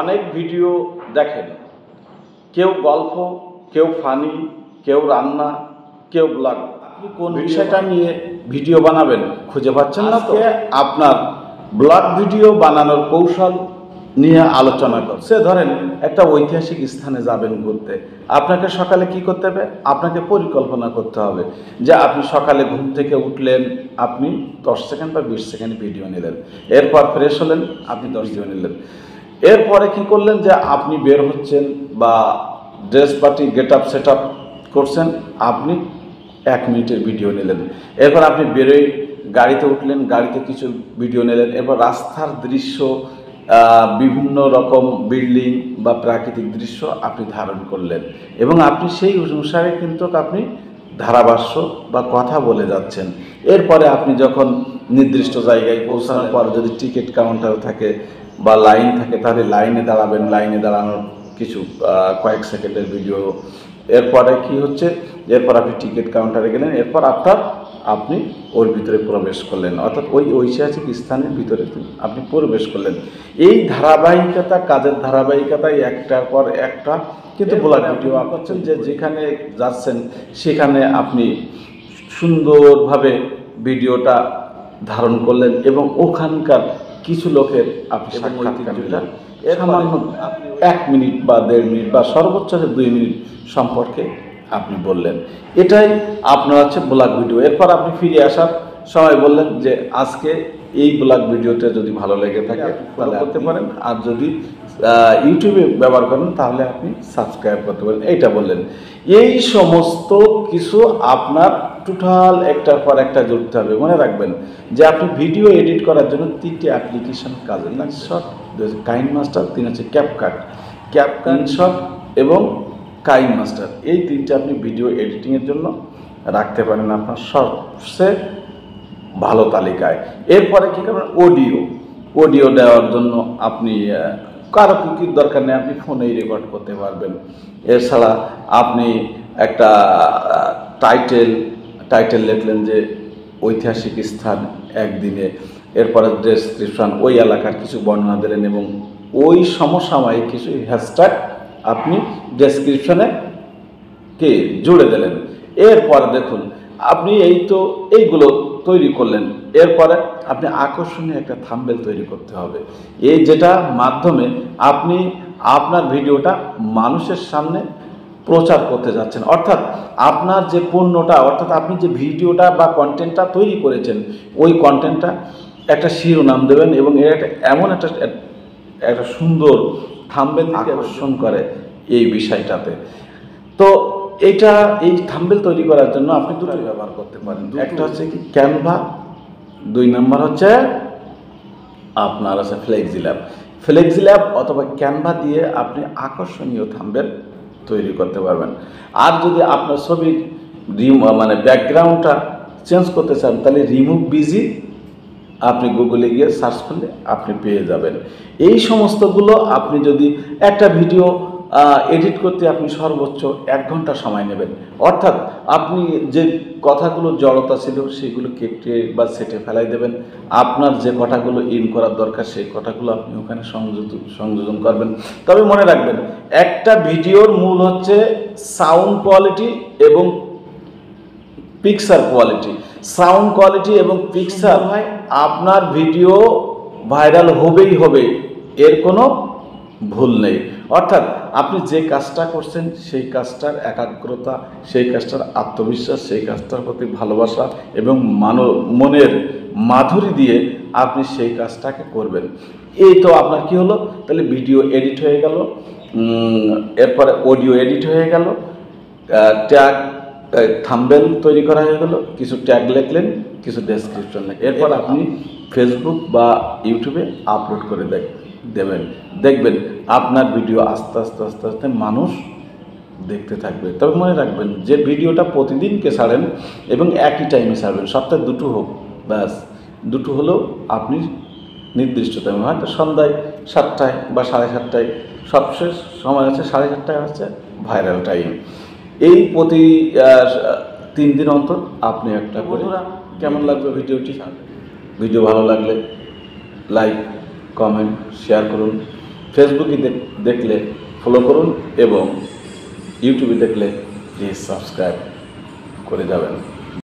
অনেক ভিডিও দেখেন, কেউ গল্প, কেউ ফানি, কেউ রান্না, কেউ ব্লগ। আপনি কোন বিষয়টা নিয়ে ভিডিও বানাবেন খুঁজে পাচ্ছেন না তো? আপনার ব্লগ ভিডিও বানানোর কৌশল নিয়ে আলোচনা করছে। ধরেন একটা ঐতিহাসিক স্থানে যাবেন ঘুরতে, আপনাকে সকালে কি করতে হবে? আপনাকে পরিকল্পনা করতে হবে যে আপনি সকালে ঘুম থেকে উঠলেন, আপনি 10 সেকেন্ড বা 20 সেকেন্ড ভিডিও নিলেন, এরপর ফ্রেশ হলেন, আপনি 10 ভিডিও নিলেন, এরপরে কি করলেন যে আপনি বের হচ্ছেন বা dress party get up set up করছেন, আপনি 1 মিনিটের ভিডিও নিলেন, এরপর আপনি বেরোয় গাড়িতে উঠলেন, গাড়িতে কিছু ভিডিও নিলেন, এরপর রাস্তার দৃশ্য, বিভিন্ন রকম বিল্ডিং বা প্রাকৃতিক দৃশ্য আপনি ধারণ করলেন এবং আপনি সেই অনুসারে কিন্তু আপনি ধারাভাষ্য বা কথা বলে যাচ্ছেন। এরপরে আপনি যখন নির্দিষ্ট জায়গায় পৌঁছানোর পর যদি টিকিট কাউন্টার থাকে বা লাইন থাকে, তাহলে লাইনে দাঁড়াবেন, লাইনে দাঁড়ানোর কিছু কয়েক সেকেন্ডের ভিডিও। এরপরে কি হচ্ছে, এরপর আপনি টিকিট কাউন্টারে গেলেন, এরপর আপনি ওর ভিতরে প্রবেশ করলেন, অর্থাৎ ওই ঐতিহাসিক স্থানের ভিতরে আপনি প্রবেশ করলেন। এই ধারাবাহিকতা, কাজের ধারাবাহিকতায় একটার পর একটা কিন্তু ব্লগ ভিডিও করছেন, যে যেখানে যাচ্ছেন সেখানে আপনি সুন্দরভাবে ভিডিওটা ধারণ করলেন এবং ওখানকার কিছু লোকের আপনি সাক্ষাৎকার নিলেন। সামান্য 1 মিনিট বা 1.5 মিনিট বা সর্বোচ্চ 2 মিনিট সম্পর্কে আপনি বললেন, এটাই আপনার হচ্ছে ব্লগ ভিডিও। এরপর আপনি ফিরে আসার সময় বললেন যে আজকে এই ব্লগ ভিডিওটা যদি ভালো লেগে থাকে তাহলে করতে পারেন, আর যদি ইউটিউবে ব্যবহার করেন তাহলে আপনি সাবস্ক্রাইব করতে পারেন, এইটা বললেন। এই সমস্ত কিছু আপনার টোটাল একটার পর একটা জুড়তে হবে। মনে রাখবেন যে আপনি ভিডিও এডিট করার জন্য 3টি অ্যাপ্লিকেশন কাজে লাগে। শট, কাইনমাস্টার, 3 হচ্ছে ক্যাপকাট, শট এবং কাইনমাস্টার। এই 3টে আপনি ভিডিও এডিটিংয়ের জন্য রাখতে পারেন আপনার সবচেয়ে ভালো তালিকায়। এরপরে কী করবেন, অডিও দেওয়ার জন্য আপনি কারো কুকির দরকার নেই, আপনি ফোনেই রেকর্ড করতে পারবেন। এছাড়া আপনি একটা টাইটেল লিখলেন যে ঐতিহাসিক স্থান একদিনে, এরপরে ডেসক্রিপশন, ওই এলাকার কিছু বর্ণনা দিলেন এবং ওই সমসাময়িক কিছু হ্যাশট্যাগ আপনি ডেসক্রিপশনে জুড়ে দিলেন। এরপর দেখুন আপনি এইগুলো তৈরি করলেন, এরপরে আপনি আকর্ষণীয় একটা থাম্বনেল তৈরি করতে হবে, এই যেটা মাধ্যমে আপনি আপনার ভিডিওটা মানুষের সামনে প্রচার করতে যাচ্ছেন। অর্থাৎ আপনার যে পণ্যটা, অর্থাৎ আপনি যে ভিডিওটা বা কন্টেন্টটা তৈরি করেছেন, ওই কন্টেন্টটা একটা শিরোনাম দেবেন এবং এর এমন একটা সুন্দর থাম্বনেল আকর্ষণ করে এই বিষয়টাতে। তো এই থাম্বনেল তৈরি করার জন্য আপনি দুটো ব্যবহার করতে পারেন। একটা হচ্ছে কি ক্যানভা, 2 নম্বর হচ্ছে আপনার আছে ফ্লেক্সিল্যাব অথবা ক্যানভা দিয়ে আপনি আকর্ষণীয় থাম্বনেল তৈরি করতে পারবেন। আর যদি আপনার ছবির ব্যাকগ্রাউন্ডটা চেঞ্জ করতে চান তাহলে রিমুভ বিজি আপনি গুগলে গিয়ে সার্চ করলে আপনি পেয়ে যাবেন। এই সমস্তগুলো আপনি যদি একটা ভিডিও এডিট করতে আপনি সর্বোচ্চ 1 ঘন্টা সময় নেবেন, অর্থাৎ আপনি যে কথাগুলো জড়তা ছিল সেগুলো কেটে বা সেটে ফেলাই দেবেন, আপনার যে কথাগুলো ইন করার দরকার সেই কথাগুলো আপনি ওখানে সংযোজন করবেন। তবে মনে রাখবেন একটা ভিডিওর মূল হচ্ছে সাউন্ড কোয়ালিটি এবং পিকচার কোয়ালিটি। সাউন্ড কোয়ালিটি এবং পিকচার হয় আপনার ভিডিও ভাইরাল হবেই হবে, এর কোনো ভুল নেই। অর্থাৎ আপনি যে কাজটা করছেন সেই কাজটার একাগ্রতা, সেই কাজটার আত্মবিশ্বাস, সেই কাজটার প্রতি ভালোবাসা এবং মনের মাধুরী দিয়ে আপনি সেই কাজটাকে করবেন। এই তো আপনার কি হলো, তাহলে ভিডিও এডিট হয়ে গেল, এরপরে অডিও এডিট হয়ে গেল, ট্যাগ থাম্বনেল তৈরি করা হয়ে গেল, কিছু ট্যাগ লিখলেন, কিছু ডেসক্রিপশন লিখলেন, এরপর আপনি ফেসবুক বা ইউটিউবে আপলোড করে দেবেন। দেখবেন আপনার ভিডিও আস্তে আস্তে মানুষ দেখতে থাকবে। তবে মনে রাখবেন যে ভিডিওটা প্রতিদিনকে ছাড়েন এবং একই টাইমে ছাড়বেন, সপ্তাহে 2টো হোক, ব্যাস 2টো হলেও আপনি নির্দিষ্ট টাইমে, হয়তো সন্ধ্যায় 7টায় বা 7:30টায়, সবশেষ সময় আছে 7:30টায় হচ্ছে ভাইরাল টাইম। এই প্রতি 3 দিন অন্তর আপনি একটা করে। কেমন লাগবে ভিডিওটি? ভিডিও ভালো লাগলে লাইক, কমেন্ট, শেয়ার করুন ফেসবুকে দেখলে ফলো করুন এবং ইউটিউবে দেখলে প্লিজ সাবস্ক্রাইব করে যাবেন।